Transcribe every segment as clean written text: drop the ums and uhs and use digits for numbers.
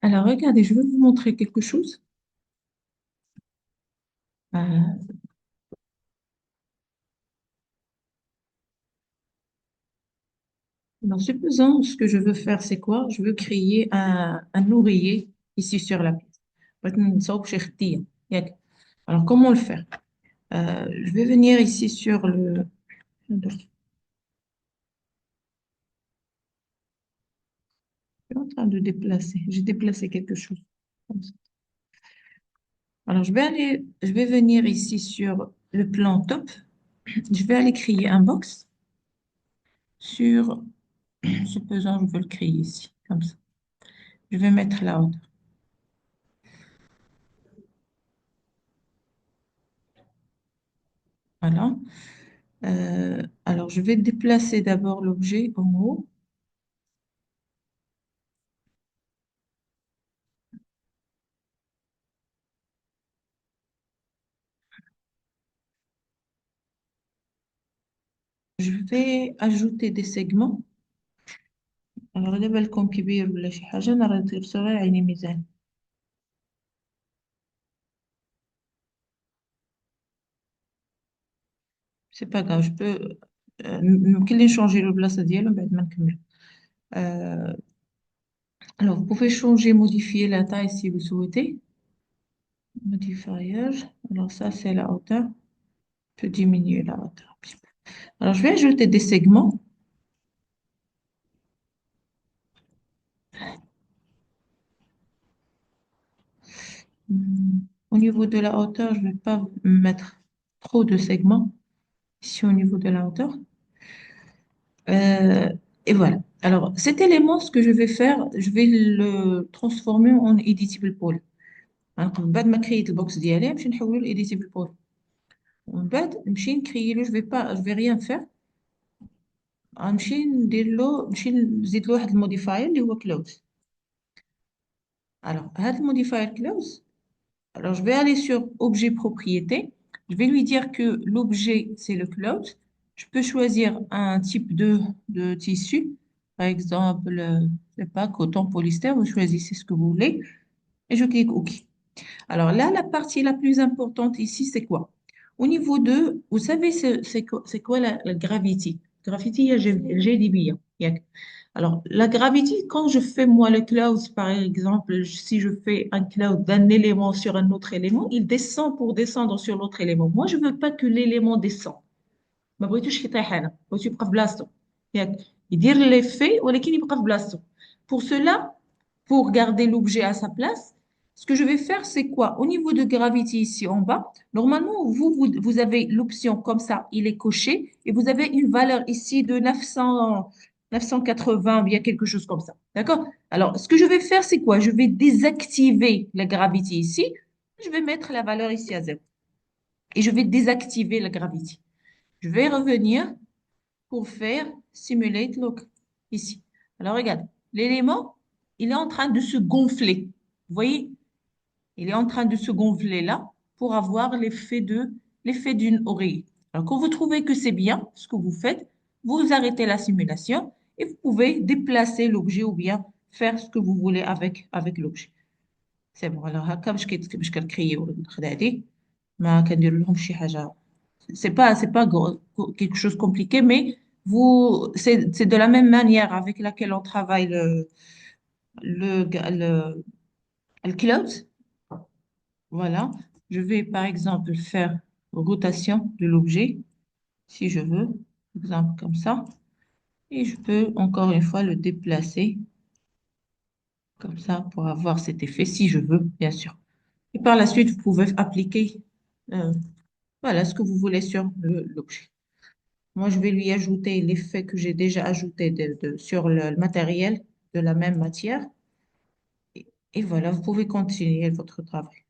Alors, regardez, je vais vous montrer quelque chose. Euh, alors, supposons, ce que je veux faire, c'est quoi? Je veux créer un oreiller ici sur la pièce. Maintenant, نصاوب شي خدية. ياك. Alors, comment le faire? Je vais venir ici sur le... Je suis en train de déplacer. J'ai déplacé quelque chose. Comme ça. Alors, je vais venir ici sur le plan top. Je vais aller créer un box sur, supposons, je veux le créer ici, comme ça. Je vais mettre la hauteur. Voilà. Alors, je vais déplacer d'abord l'objet en haut. Je vais ajouter des segments. Alors, دابا بالكم كبير ولا شي حاجة أنا راه داير صغير عيني ميزان. C'est pas grave, je peux يمكن لي changer البلاصة ديالو من بعد ما نكمل. Euh, alors, vous pouvez changer, modifier la taille si vous souhaitez. Modifier. Alors, ça, c'est la hauteur. Je peux diminuer la hauteur un petit peu. Alors, je vais ajouter des segments. Au niveau de la hauteur, je ne vais pas mettre trop de segments ici au niveau de la hauteur. Euh, et voilà. Alors, cet élément, ce que je vais faire, je vais le transformer en editable pool. Donc, بعد ما كريت البوكس ديالي نمشي نحولو ل editable pool. ومن بعد نمشي نكري له je vais rien faire. غنمشي ندير له نمشي نزيد له واحد الموديفاير اللي هو close. Alors, هذا الموديفاير close. Alors, je vais aller sur objet propriété. Je vais lui dire que l'objet, c'est le cloud. Je peux choisir un type de tissu. Par exemple, je sais pas, coton, polyester. Vous choisissez ce que vous voulez. Et je clique OK. Alors là, la partie la plus importante ici, c'est quoi? Au niveau de, vous savez, c'est quoi la gravity? Gravity, il y a GDB. Alors, la gravité, quand je fais moi le cloud, par exemple, si je fais un cloud d'un élément sur un autre élément, il descend pour descendre sur l'autre élément. Moi, je ne veux pas que l'élément descende. ما بغيتوش يطيح انا بغيتو يبقى في بلاصتو ياك يدير l'effet ولكن يبقى في بلاصتو. Pour cela, pour garder l'objet à sa place, ce que je vais faire, c'est quoi? Au niveau de gravity ici en bas, normalement, vous avez l'option comme ça, il est coché, et vous avez une valeur ici de 980, bien quelque chose comme ça. D'accord? Alors, ce que je vais faire, c'est quoi? Je vais désactiver la gravity ici. Je vais mettre la valeur ici à 0. Et je vais désactiver la gravity. Je vais revenir pour faire simulate look ici. Alors, regarde, l'élément, il est en train de se gonfler. Vous voyez, il est en train de se gonfler là pour avoir l'effet d'une oreille. Alors, quand vous trouvez que c'est bien ce que vous faites, vous arrêtez la simulation et vous pouvez déplacer l'objet ou bien faire ce que vous voulez avec l'objet. C'est bon. Alors, هكا باش كنكريو الخدعة هادي ما كندير لهم شي حاجة. C'est pas quelque chose de compliqué, mais c'est de la même manière avec laquelle on travaille le, le cloud. Voilà. Je vais, par exemple, faire rotation de l'objet, si je veux, exemple comme ça. Et je peux, encore une fois, le déplacer comme ça pour avoir cet effet, si je veux, bien sûr. Et par la suite, vous pouvez appliquer, euh, voilà, ce que vous voulez sur l'objet. Moi, je vais lui ajouter l'effet que j'ai déjà ajouté sur le matériel de la même matière. Et voilà, vous pouvez continuer votre travail.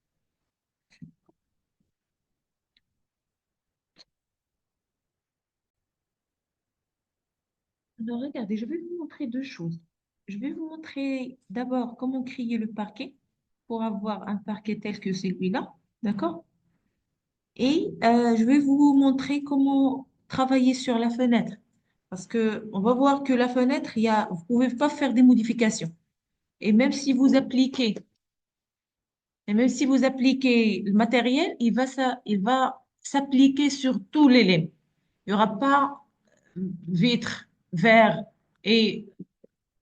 Alors, regardez, je vais vous montrer deux choses. Je vais vous montrer d'abord comment créer le parquet pour avoir un parquet tel que celui-là. D'accord? Et je vais vous montrer comment travailler sur la fenêtre. Parce que on va voir que la fenêtre, vous ne pouvez pas faire des modifications. Et même si vous appliquez, et même si vous appliquez le matériel, il va s'appliquer sur tous les lames. Il n'y aura pas vitre, verre et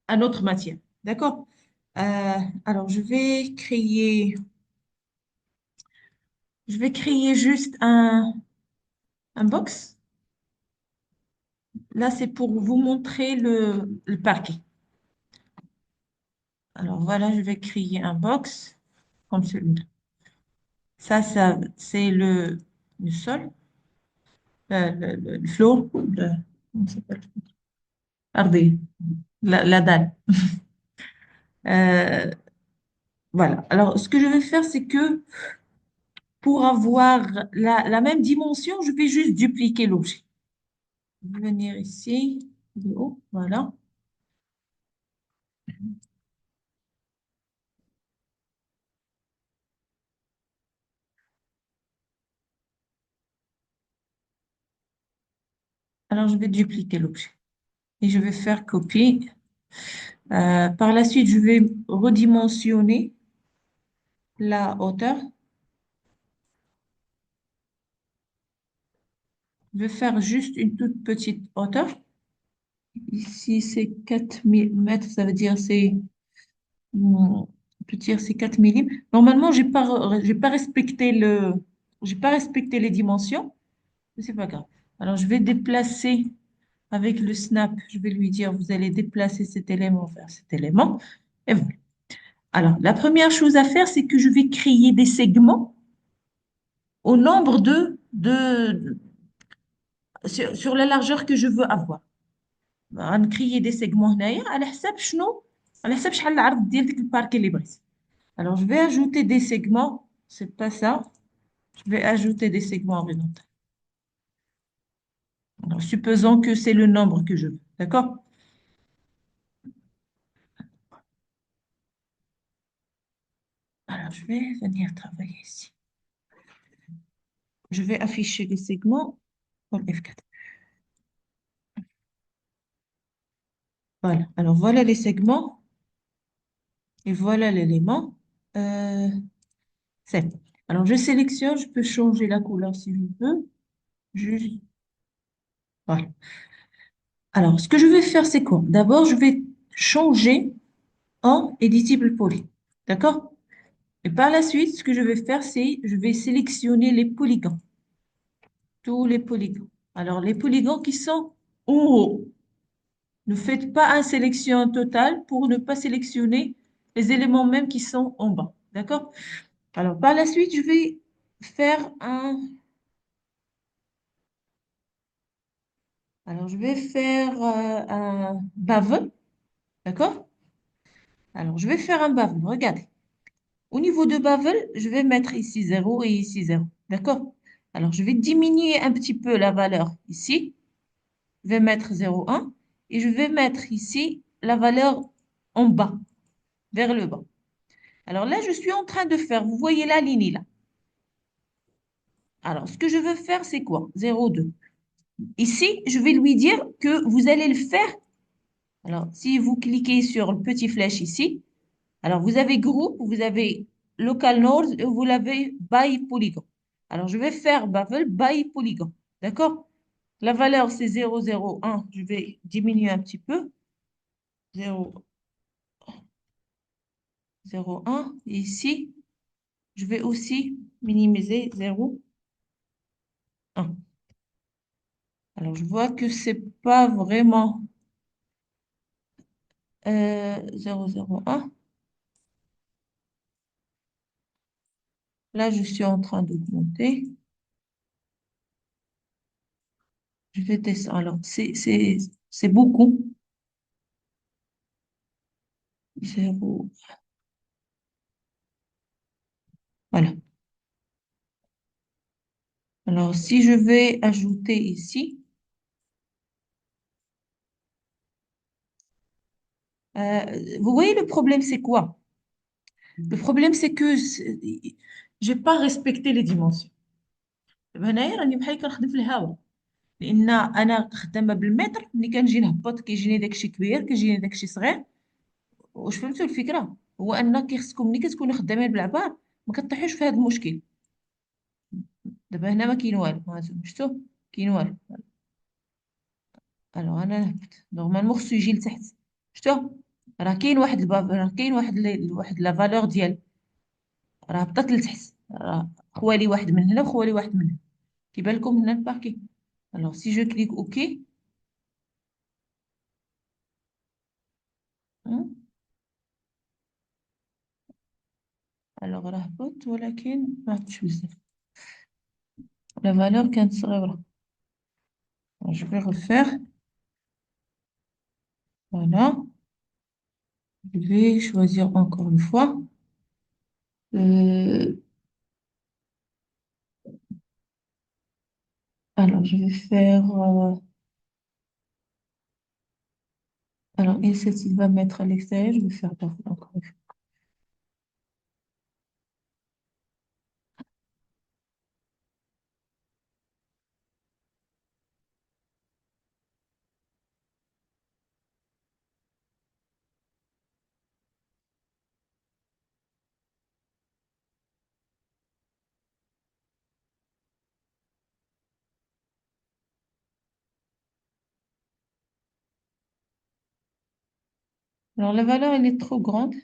une autre matière. D'accord? Alors, je vais créer juste un box. Là, c'est pour vous montrer le parquet. Alors, voilà, je vais créer un box comme celui-là. Ça, c'est le sol, le floor, comment ça s'appelle? Ardi, la dalle. Euh, voilà. Alors, ce que je vais faire, c'est que pour avoir la même dimension, je vais juste dupliquer l'objet. Je vais venir ici, de haut, voilà. Alors, je vais dupliquer l'objet et je vais faire copier. Par la suite, je vais redimensionner la hauteur. Je vais faire juste une toute petite hauteur. Ici, c'est 4 mm, ça veut dire on peut dire c'est 4 millimètres. Normalement, j'ai pas respecté j'ai pas respecté les dimensions, mais c'est pas grave. Alors, je vais déplacer avec le snap. Je vais lui dire, vous allez déplacer cet élément vers cet élément. Et voilà. Alors, la première chose à faire, c'est que je vais créer des segments au nombre sur la largeur que je veux avoir. غنكريي des segments هنايا على حساب شنو على حساب شحال العرض ديال ديك الباركي اللي بغيت. Alors je vais ajouter des segments, c'est pas ça. Je vais ajouter des segments horizontaux. Alors, supposons que c'est le nombre que je veux, d'accord? Alors je vais venir travailler ici. Je vais afficher les segments pour F4. Voilà. Alors voilà les segments et voilà l'élément. Euh, c'est bon. Alors je sélectionne, je peux changer la couleur si je veux. Juste, voilà. Alors, ce que je vais faire, c'est quoi? D'abord, je vais changer en Editable Poly. D'accord? Et par la suite, ce que je vais faire, c'est je vais sélectionner les polygones. Tous les polygones. Alors, les polygones qui sont en haut. Ne faites pas une sélection totale pour ne pas sélectionner les éléments même qui sont en bas. D'accord? Alors, par la suite, je vais faire je vais faire un bevel. D'accord? Alors, je vais faire un bevel. Regardez. Au niveau de Bavel, je vais mettre ici 0 et ici 0. D'accord? Alors, je vais diminuer un petit peu la valeur ici. Je vais mettre 0,1 et je vais mettre ici la valeur en bas, vers le bas. Alors là, je suis en train de faire, vous voyez la ligne là. Alors, ce que je veux faire, c'est quoi? 0,2. Ici, je vais lui dire que vous allez le faire. Alors, si vous cliquez sur le petit flèche ici, alors, vous avez groupe, vous avez local nodes et vous l'avez by polygon. Alors, je vais faire Bavel by polygon. D'accord? La valeur, c'est 0,01. Je vais diminuer un petit peu. 0,01. Et ici, je vais aussi minimiser 0,1. Alors, je vois que c'est pas vraiment 0,01. Là, je suis en train d'augmenter. Je vais descendre. Alors, c'est beaucoup. 0. Voilà. Alors, si je vais ajouter ici, vous voyez, le problème, c'est quoi? Le problème, c'est que je n'ai pas respecté les dimensions. هنايا راني بحال كنخدم في الهواء لان انا خدامه بالمتر ملي كنجي نهبط كيجيني داكشي كبير كيجيني داكشي صغير واش فهمتوا الفكره؟ هو انك خصكم ملي كتكونوا خدامين بالعبار ما كطيحوش في هذا المشكل. دابا هنا ما كاين والو، هانتوما شفتوا كاين والو. الوغ انا نهبط نورمالمون خصو يجي لتحت. شفتوا؟ راه كاين واحد الباب، راه كاين واحد لا فالور ديال، راه هبطت لتحت، راه خوالي واحد من هنا وخوالي واحد من هنا. كيبان لكم هنا الباكي؟ الوغ سي جو كليك اوكي. الوغ راه هبط ولكن ما هبطش بزاف، لا فالور كانت صغيرة. Je vais refaire. Voilà. Je vais choisir encore une fois. Euh, alors, je vais faire. Alors, et il va mettre à l'extérieur. Je vais faire encore une fois. Alors, la valeur, elle est trop grande.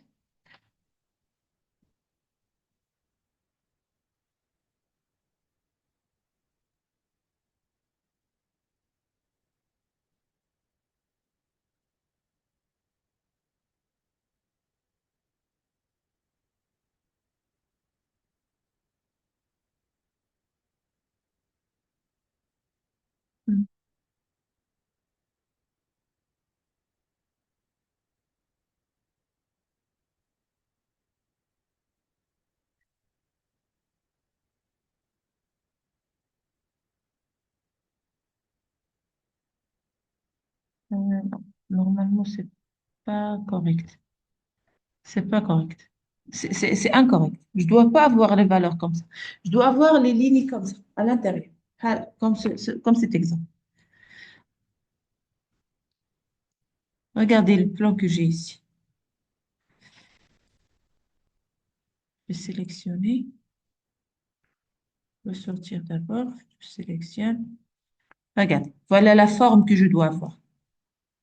Hmm. Non. Normalement, c'est pas correct. C'est pas correct. C'est incorrect. Je dois pas avoir les valeurs comme ça. Je dois avoir les lignes comme ça, à l'intérieur. Ah, comme comme cet exemple. Regardez le plan que j'ai ici. Je vais sélectionner. Je vais sortir d'abord. Je sélectionne. Regarde. Voilà la forme que je dois avoir.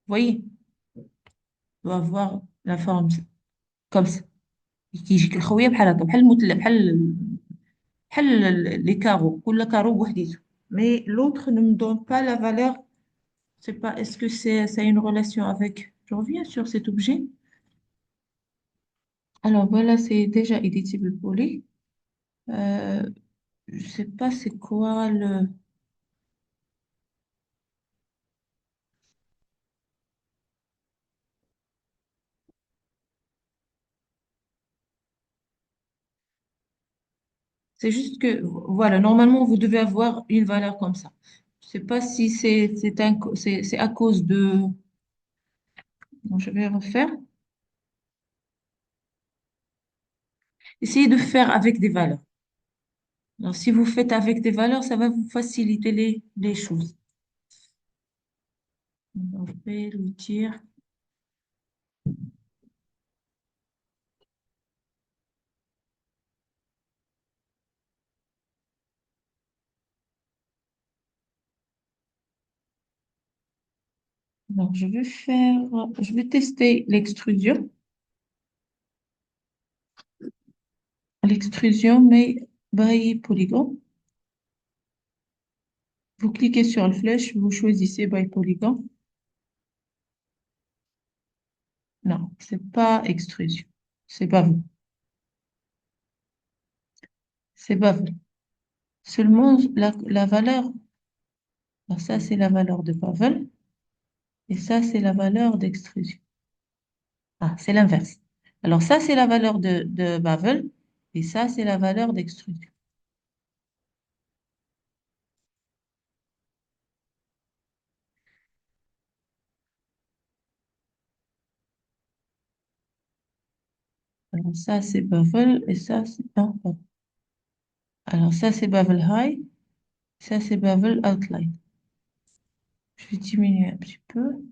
Vous voyez? Je dois avoir la forme comme ça. كيجيك الخويه بحال هكا، بحال المثلث، بحال لي كارو، كل كارو بوحديته. Mais l'autre ne me donne pas la valeur. C'est pas, est-ce que ça a une relation avec... Je reviens sur cet objet. Alors voilà, c'est déjà editable poly. Euh, je sais pas c'est quoi le... C'est juste que, voilà, normalement, vous devez avoir une valeur comme ça. Je sais pas si c'est à cause de... Bon, je vais refaire. Essayez de faire avec des valeurs. Alors, si vous faites avec des valeurs, ça va vous faciliter les choses. On fait le tir. Alors, je vais tester l'extrusion. L'extrusion, mais by polygone. Vous cliquez sur la flèche, vous choisissez by polygone. Non, c'est pas extrusion. C'est pas vous. C'est pas vous. Seulement la valeur. Alors ça, c'est la valeur de Pavel. Et ça, c'est la valeur d'extrusion. Ah, c'est l'inverse. Alors ça, c'est la valeur de Pavel. Et ça, c'est la valeur d'extrusion. Alors ça, c'est Pavel. Et ça, c'est... non, pardon. Alors ça, c'est Pavel High. Ça, c'est Pavel Outline. Je vais diminuer un petit peu.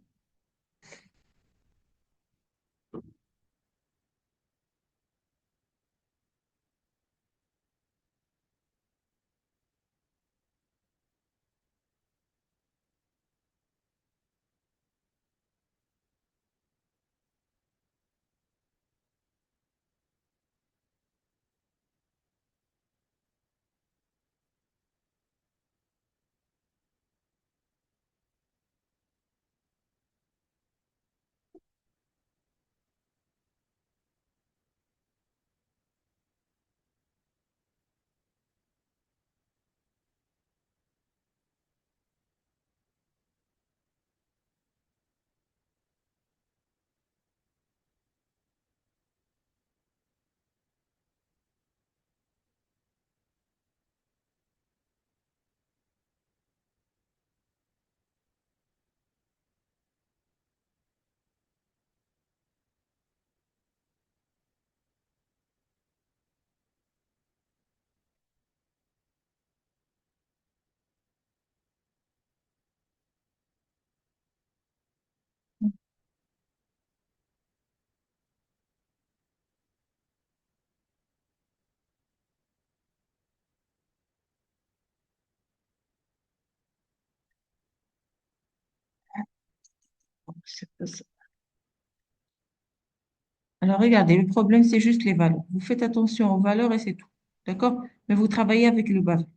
Alors, regardez, le problème, c'est juste les valeurs. Vous faites attention aux valeurs et c'est tout. D'accord? Mais vous travaillez avec le Babel.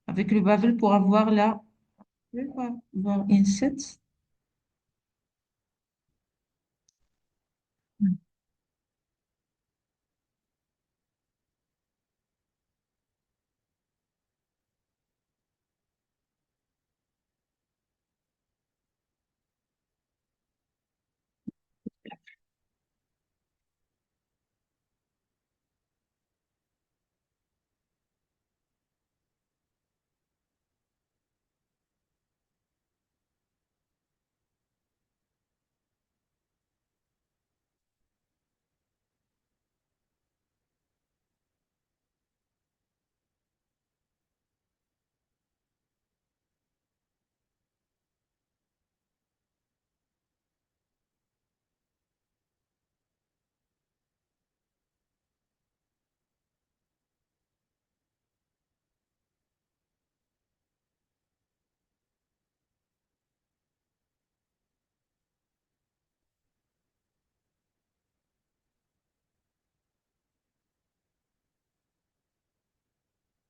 Avec le Babel pour avoir là, je vais voir inset.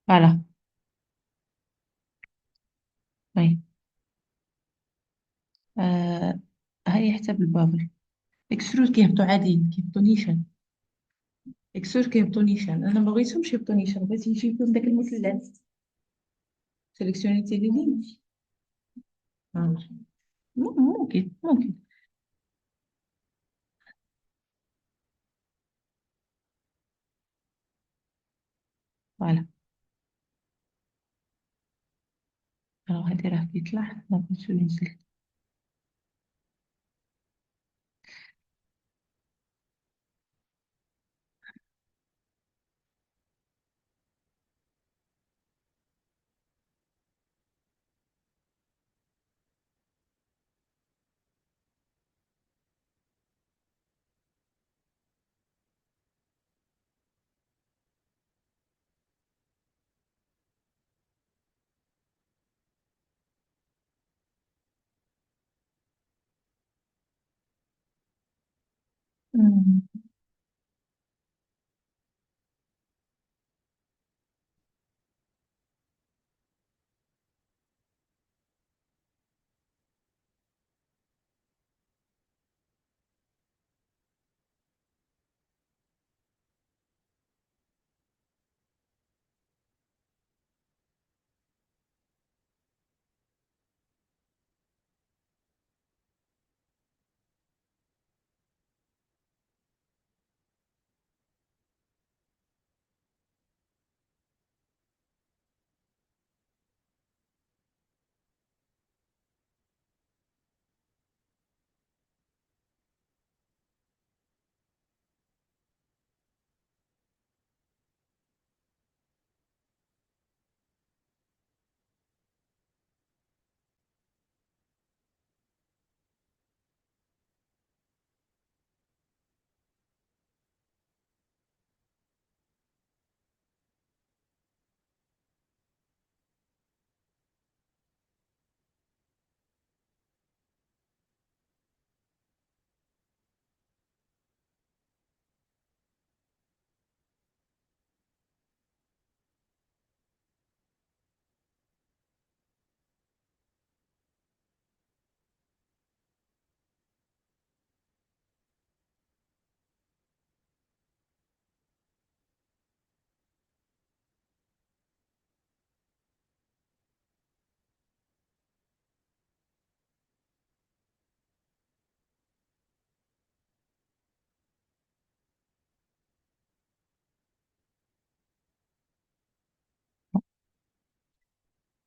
Voilà. Oui. آه هاي حساب البابل. اكسرود كيهبطوا عاديين كيهبطوا نيشان. اكسور كيهبطوا نيشان. انا ما بغيتهمش يهبطوا نيشان، بغيت يجيبهم داك المثلث. سيليكسيوني تيلي لين. آه. ممكن. فوالا. alors هادي راه كيطلع ما بغيتش ينزل. مم.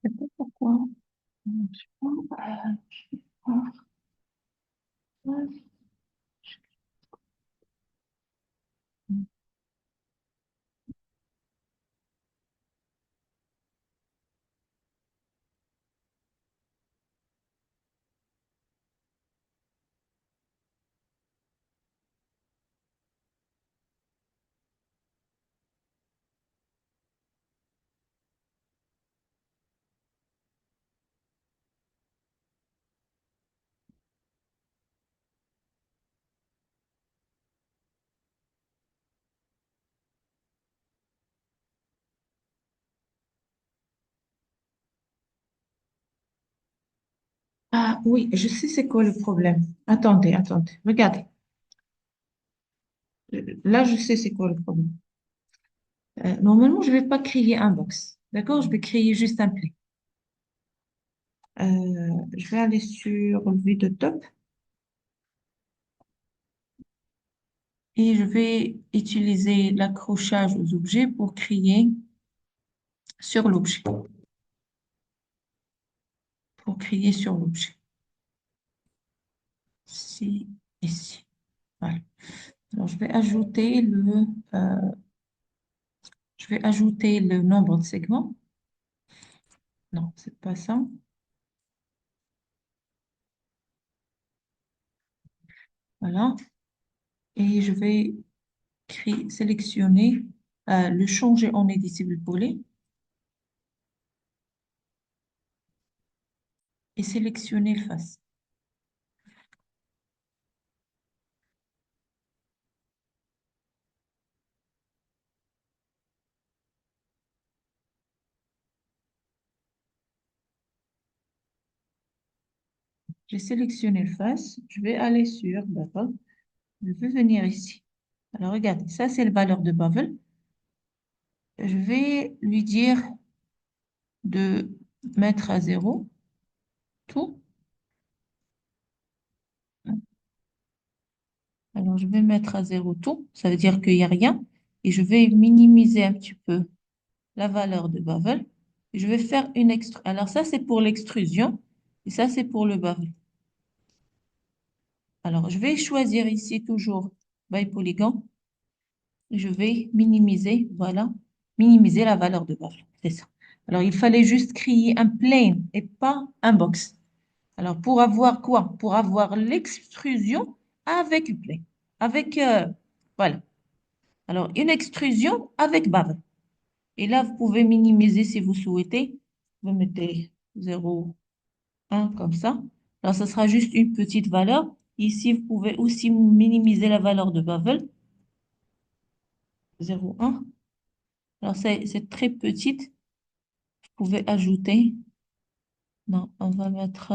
Je sais pas pourquoi. Je sais pas. Ah oui, je sais c'est quoi le problème. Attendez, attendez, regardez. Là, je sais c'est quoi le problème. Normalement, je ne vais pas créer un box. D'accord? Je vais créer juste un play. Je vais aller sur le vue de top et je vais utiliser l'accrochage aux objets pour créer sur l'objet. Pour créer sur l'objet. Ici, ici. Voilà. Alors, euh, je vais ajouter le nombre de segments. Non, c'est pas ça. Voilà. Et je vais sélectionner, le changer en Editable Poly et sélectionner le face. J'ai sélectionné le face. Je vais aller sur, d'accord. Je vais venir ici. Alors, regardez, ça, c'est le valeur de Bavel. Je vais lui dire de mettre à zéro tout. Alors, je vais mettre à zéro tout. Ça veut dire qu'il n'y a rien. Et je vais minimiser un petit peu la valeur de Bavel. Et je vais faire une extrusion. Alors, ça, c'est pour l'extrusion. Et ça, c'est pour le Bavel. Alors, je vais choisir ici toujours by Polygon. Je vais minimiser, voilà, minimiser la valeur de Bavel. C'est ça. Alors, il fallait juste créer un plane et pas un box. Alors, pour avoir quoi? Pour avoir l'extrusion avec une plane. Avec, voilà. Alors, une extrusion avec bave. Et là, vous pouvez minimiser si vous souhaitez. Vous mettez 0,1 comme ça. Alors, ça sera juste une petite valeur. Ici, vous pouvez aussi minimiser la valeur de Bavel. 0,1. Alors, c'est très petite. Vous pouvez ajouter. Non, on va mettre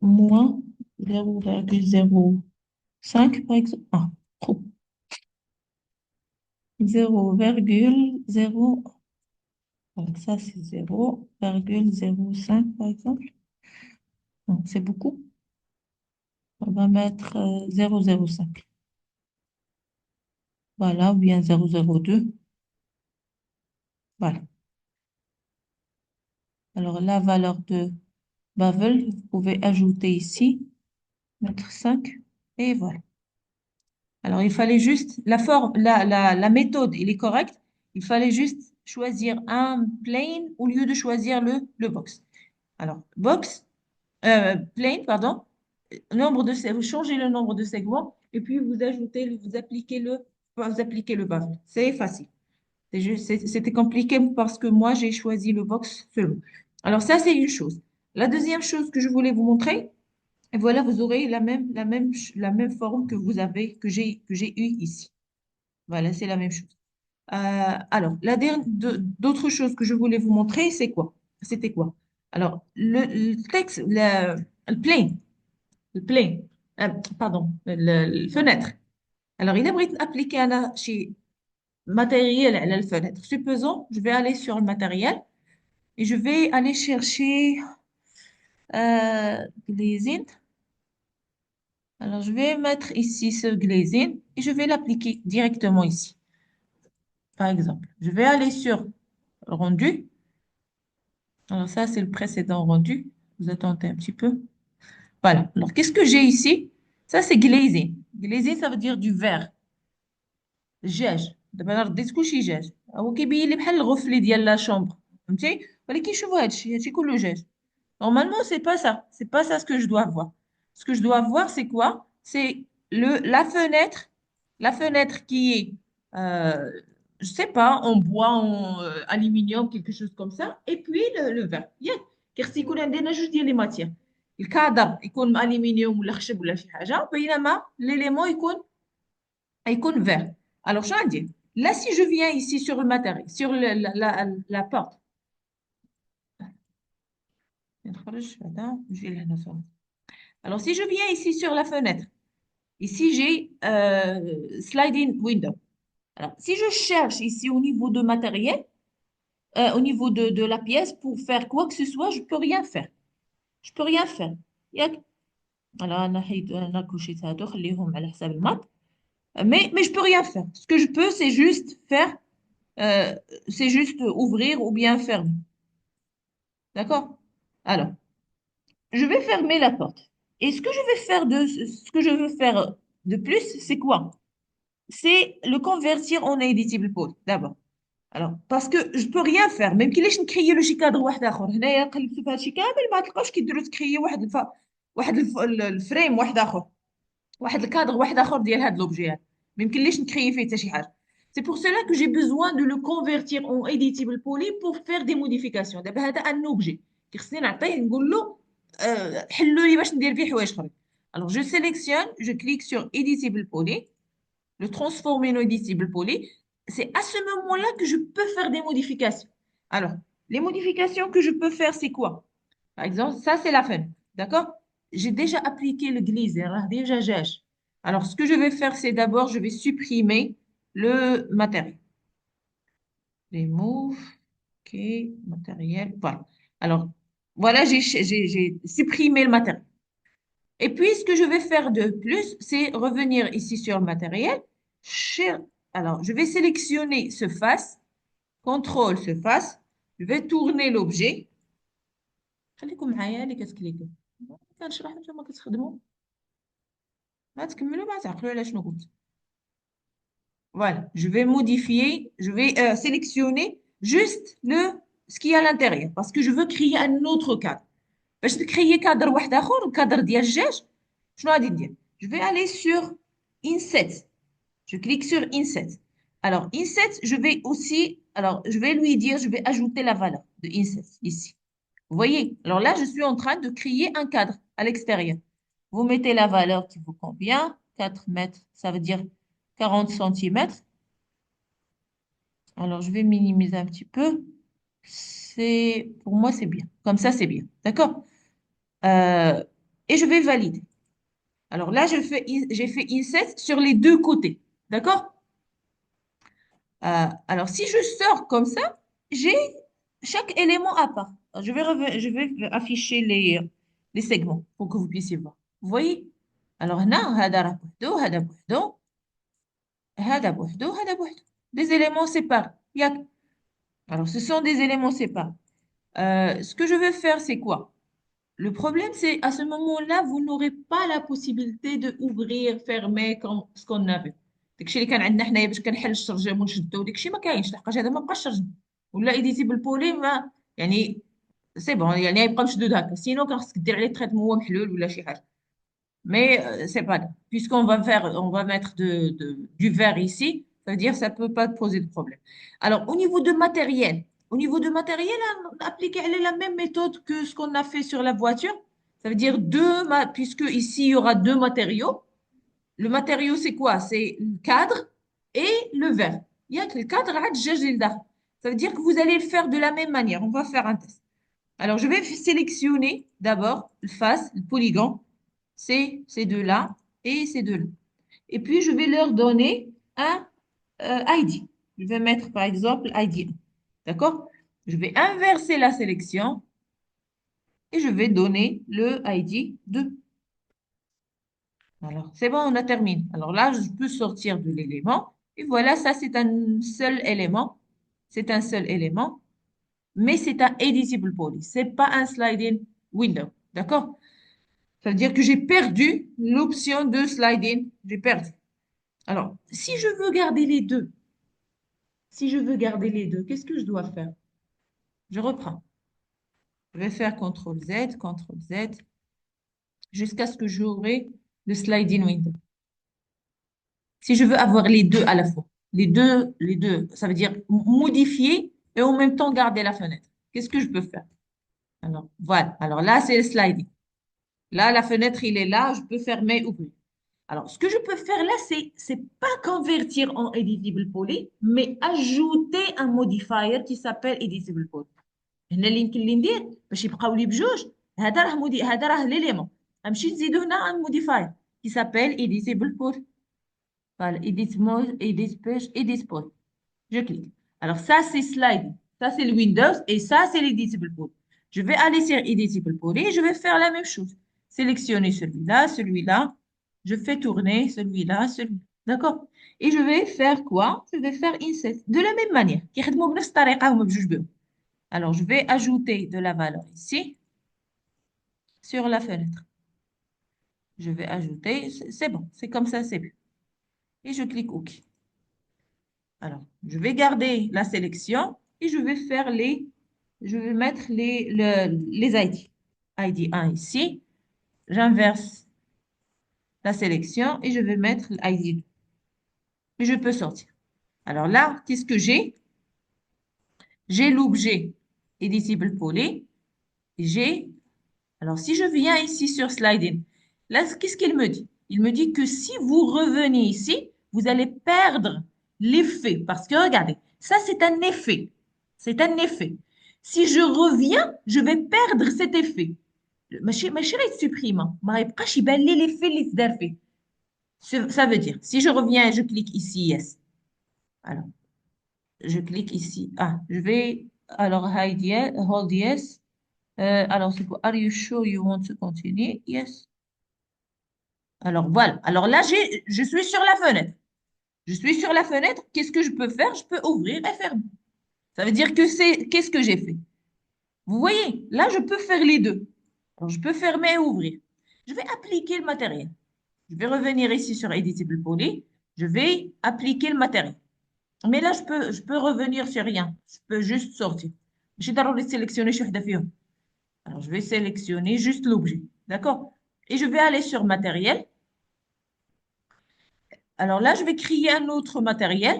moins 0,05 par exemple. Ah, trop. 0,0. Donc ça, c'est 0,05 par exemple. Donc, c'est beaucoup. On va mettre 0,05. Voilà, ou bien 0,02. Voilà. Alors, la valeur de Bavel, vous pouvez ajouter ici, mettre 5. Et voilà. Alors, il fallait juste, la forme, la méthode, elle est correcte. Il fallait juste choisir un plane au lieu de choisir le box. Alors, box, plane, pardon, vous changez le nombre de segments et puis vous appliquez le baffle. C'est facile. C'était compliqué parce que moi, j'ai choisi le box seulement. Alors, ça, c'est une chose. La deuxième chose que je voulais vous montrer, et voilà, vous aurez la même forme que j'ai eue ici. Voilà, c'est la même chose. Alors, d'autres choses que je voulais vous montrer, c'est quoi? C'était quoi? Alors, le texte, le plane, le plane, pardon, le fenêtre. Alors, il aimerait appliquer chez matériel à la fenêtre. Supposons, je vais aller sur le matériel et je vais aller chercher glazing. Alors, je vais mettre ici ce glazing et je vais l'appliquer directement ici. Par exemple, je vais aller sur rendu. Alors, ça, c'est le précédent rendu. Vous attendez un petit peu. Voilà. Alors, qu'est-ce que j'ai ici? Ça, c'est glazing. Glazing, ça veut dire du verre. الجاج دابا انا رديت كلشي جاج هو كيبين لي بحال الغفلي ديال لا شومبر فهمتي ولكن شوفوا هادشي كله جاج. Normalement, c'est pas ça ce que je dois voir. Ce que je dois voir, c'est quoi? C'est la fenêtre qui est, je sais pas, en bois, en aluminium, quelque chose comme ça, et puis le verre. ياك كيخص يكون عندنا جوج ديال لي ماتيير. الكادر يكون الومنيوم ولا خشب ولا شي حاجه بينما ليليمون يكون vert. Alors, je vais dire, là, si je viens ici sur le matériel, sur la porte, نخرج بعدا نجي لهنا فهمت. Alors, si je viens ici sur la fenêtre, ici j'ai sliding window. Alors, si je cherche ici au niveau de matériel, au niveau de la pièce pour faire quoi que ce soit, je peux rien faire. Je peux rien faire. ياك؟ alors أنا كلشي هادو خليهم على حساب المات. Mais je peux rien faire. Ce que je peux, c'est juste faire, euh, c'est juste ouvrir ou bien fermer. D'accord? Alors, je vais fermer la porte. Et ce que je veux faire de plus, c'est quoi? C'est le convertir en editable pole d'abord. Alors, parce que je peux rien faire, même كي ليش نكري له شي كادر واحد اخر هنايا قلبت في هادشي كامل ما تلقاش كيديروا تكري الفريم واحد اخر واحد الكادر واحد اخر ديال هاد لوبجي هذا ما يمكنليش نكري فيه حتى شي حاجه. C'est pour cela que j'ai besoin de le convertir en editable poly pour faire des modifications. دابا هذا ان اوبجي خصني نعطيه نقول له حلوا لي باش ندير فيه حوايج اخرين. Alors je sélectionne, je clique sur editable poly, le transformer en editable poly. C'est à ce moment-là que je peux faire des modifications. Alors, les modifications que je peux faire, c'est quoi? Par exemple, ça, c'est la fenêtre. D'accord? J'ai déjà appliqué le glisser. Déjà, j'ai. Alors, ce que je vais faire, c'est d'abord, je vais supprimer le matériel. Remove. OK. Matériel. Voilà. Alors, voilà, j'ai supprimé le matériel. Et puis, ce que je vais faire de plus, c'est revenir ici sur le matériel. Alors, je vais sélectionner ce face. Contrôle ce face. Je vais tourner l'objet. خليكم معايا اللي كتكليكو كنشرح نتوما كتخدموا ما تكملوا ما تعقلوا على شنو قلت. Voilà, je vais modifier, je vais sélectionner juste ce qui est à l'intérieur parce que je veux créer un autre cadre. باش نكريي كادر واحد اخر الكادر ديال الجاج شنو غادي ندير؟ Je vais aller sur Inset. Je clique sur Inset. Alors, Inset, je vais aussi, alors je vais lui dire, je vais ajouter la valeur de Inset ici. Vous voyez? Alors là, je suis en train de créer un cadre à l'extérieur. Vous mettez la valeur qui vous convient. 4 mètres, ça veut dire 40 centimètres. Alors, je vais minimiser un petit peu. Pour moi, c'est bien. Comme ça, c'est bien. D'accord? Euh, et je vais valider. Alors là, j'ai fait inset sur les deux côtés. D'accord? Alors, si je sors comme ça, j'ai chaque élément à part. Alors, je vais afficher les segments pour que vous puissiez voir. Vous voyez? Alors, هنا هذا راه بوحدو هذا بوحدو هذا بوحدو هذا بوحدو. Des éléments séparés. ياك؟ Alors, ce sont des éléments séparés. Ce que je vais faire, c'est quoi? Le problème, c'est à ce moment-là, vous n'aurez pas la possibilité de ouvrir, fermer comme ce qu'on avait. داكشي اللي كان عندنا حنايا باش كنحل الشرجم ونشدو داكشي ما كاينش لحقاش هذا ما بقاش شرجم ولا ايديتي بالبولي ما يعني سي بون يعني يبقى مشدود هكا سينو كان خصك دير عليه تريتمون هو محلول ولا شي حاجه. Mais c'est pas grave. Puisqu'on va faire, on va mettre du verre ici, ça veut dire que ça ne peut pas poser de problème. Alors, au niveau de matériel, on a appliqué la même méthode que ce qu'on a fait sur la voiture. Ça veut dire puisque ici, il y aura deux matériaux. Le matériau, c'est quoi? C'est le cadre et le verre. Il y a que le cadre, ça veut dire que vous allez le faire de la même manière. On va faire un test. Alors, je vais sélectionner d'abord le face, le polygone, c'est ces deux-là et ces deux-là. Et puis, je vais leur donner un ID. Je vais mettre, par exemple, ID 1. D'accord? Je vais inverser la sélection et je vais donner le ID 2. Alors, c'est bon, on a terminé. Alors là, je peux sortir de l'élément. Et voilà, ça, c'est un seul élément. C'est un seul élément. Mais c'est un editable poly. C'est pas un sliding window. D'accord? Ça veut dire que j'ai perdu l'option de sliding. J'ai perdu. Alors, si je veux garder les deux, qu'est-ce que je dois faire? Je reprends. Je vais faire CTRL Z, jusqu'à ce que j'aurai le sliding window. Si je veux avoir les deux à la fois, les deux, ça veut dire modifier et en même temps garder la fenêtre. Qu'est-ce que je peux faire? Alors, voilà. Alors là, c'est le sliding. Là, la fenêtre, il est là, je peux fermer, ouvrir. Alors, ce que je peux faire là, c'est pas convertir en editable poly, mais ajouter un modifier qui s'appelle editable poly. هنا اللي يمكن لي ندير باش يبقاو لي بجوج. هذا راه ليليمون. غنمشي نزيدو هنا ان موديفاير كي سابيل editable بول. Voilà, edit mode, edit page, edit poll. Je clique. Alors, ça, c'est slide. Ça, c'est le Windows et ça, c'est l'editable poll. Je vais aller sur editable poll et je vais faire la même chose. Sélectionner celui-là, celui-là. Je fais tourner celui-là, celui-là. D'accord? Et je vais faire quoi? Je vais faire insert. De la même manière. كيخدموا بنفس الطريقة هما بجوج بهم. Alors, je vais ajouter de la valeur ici sur la fenêtre. Je vais ajouter. C'est bon. C'est comme ça, c'est bon. Et je clique OK. Alors, je vais garder la sélection et je vais mettre les ID. ID 1 ici. J'inverse la sélection et je vais mettre l'ID 2. Et je peux sortir. Alors là, qu'est-ce que j'ai? J'ai l'objet Editable Poly. J'ai Alors, si je viens ici sur Sliding, là, qu'est-ce qu'il me dit? Il me dit que si vous revenez ici, vous allez perdre l'effet. Parce que regardez, ça, c'est un effet. C'est un effet. Si je reviens, je vais perdre cet effet. ماشي غيتسبريم ما غيبقاش يبان لي l'effet اللي تدار فيه. Ça veut dire, si je reviens et je clique ici, yes. Alors, je clique ici. Ah, je vais, alors, hide yes, hold yes. Alors, c'est pour Are you sure you want to continue? Yes. Alors, voilà. Alors là, je suis sur la fenêtre. Je suis sur la fenêtre. Qu'est-ce que je peux faire? Je peux ouvrir et fermer. Ça veut dire que qu'est-ce que j'ai fait? Vous voyez, là, je peux faire les deux. Alors, je peux fermer et ouvrir. Je vais appliquer le matériel. Je vais revenir ici sur Editable Poly. Je vais appliquer le matériel. Mais là, je peux revenir sur rien. Je peux juste sortir. Je vais sélectionner شي وحدة فيهم. Alors, je vais sélectionner juste l'objet. D'accord? Et je vais aller sur matériel. Alors là, je vais créer un autre matériel.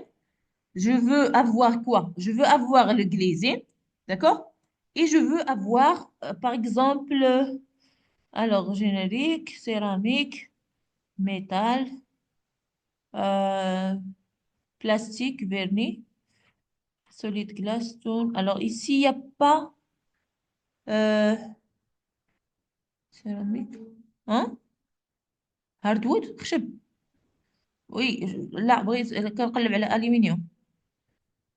Je veux avoir quoi? Je veux avoir le glazing. D'accord? Et je veux avoir, par exemple, alors générique, céramique, métal, euh, plastique, vernis, solide glace, stone. Alors ici, il n'y a pas euh, céramique. Hein? Hardwood? خشب. Oui, لا بغيت كنقلب على aluminium.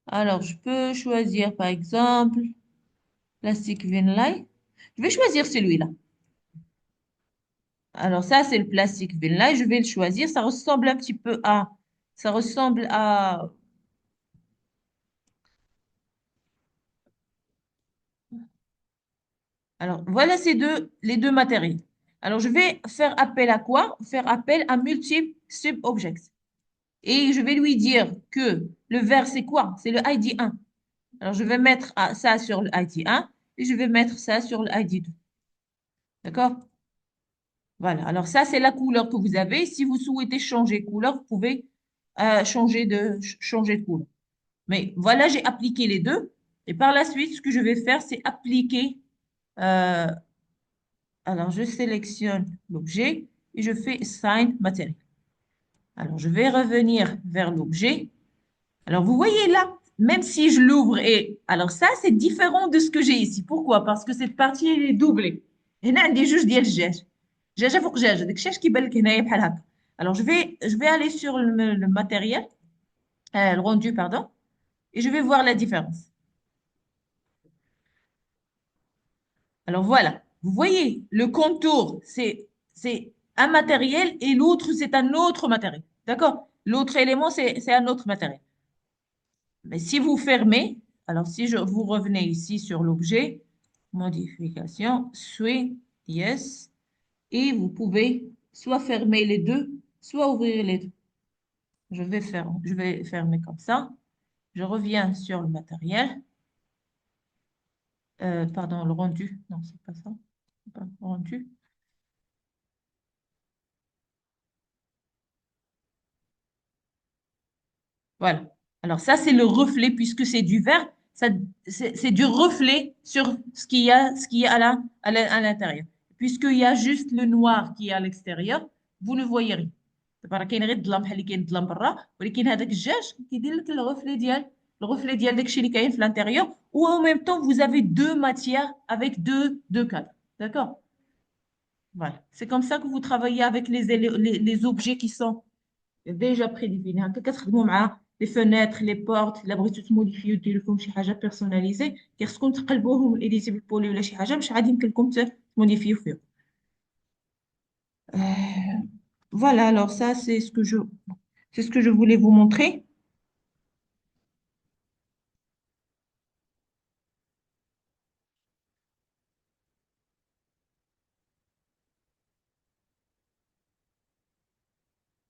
Alors, je peux choisir par exemple plastique vinyle. Je vais choisir celui-là. Alors, ça, c'est le plastique vinyle. Je vais le choisir. Ça ressemble un petit peu à. Ça ressemble à. Alors, voilà les deux matériaux. Alors, je vais faire appel à quoi? Faire appel à multiple sub-objects. Et je vais lui dire que le vert, c'est quoi? C'est le ID 1. Alors, je vais mettre ça sur le ID 1 et je vais mettre ça sur le ID 2. D'accord? Voilà. Alors, ça, c'est la couleur que vous avez. Si vous souhaitez changer de couleur, vous pouvez changer de couleur. Mais voilà, j'ai appliqué les deux. Et par la suite, ce que je vais faire, c'est appliquer. euh, alors, je sélectionne l'objet et je fais Assign Material. Alors, je vais revenir vers l'objet. Alors, vous voyez là, même si je l'ouvre et... Alors, ça, c'est différent de ce que j'ai ici. Pourquoi? Parce que cette partie, elle est doublée. هنا عندي جوج ديال الدجاج. دجاجة فوق دجاجة. داك الشاش كيبان لك هنايا بحال هكا. Alors, je vais aller sur le matériel, le rendu, pardon, et je vais voir la différence. Alors, voilà. Vous voyez, le contour, c'est un matériel et l'autre, c'est un autre matériel. D'accord? L'autre élément, c'est un autre matériel. Mais si vous fermez, alors si vous revenez ici sur l'objet, modification, swing, yes, et vous pouvez soit fermer les deux, soit ouvrir les deux. Je vais fermer comme ça. Je reviens sur le matériel. Pardon, le rendu. Non, c'est pas ça. C'est pas le rendu. Voilà. Alors ça, c'est le reflet, puisque c'est du vert, ça, c'est du reflet sur ce qu'il y a à l'intérieur. Puisqu'il y a juste le noir qui est à l'extérieur, vous ne voyez rien. دابا راه كاين غير الظلام بحال اللي كاين الظلام برا ولكن هذاك الدجاج كيدير لك الغفله ديال le reflet ديال داكشي اللي كاين في l'intérieur, ou en même temps vous avez deux matières avec deux cadres. D'accord? Voilà. C'est comme ça que vous travaillez avec les objets qui sont déjà prédéfinis. هكا كتخدموا مع les fenêtres, les portes. الا بغيتو تموديفيو ديروا لكم شي حاجه بيرسوناليزي كيخصكم تقلبوهم الايديتيبل بولي ولا شي حاجه باش عاد يمكن لكم تموديفيو فيهم. Euh, voilà, alors ça c'est ce que je voulais vous montrer.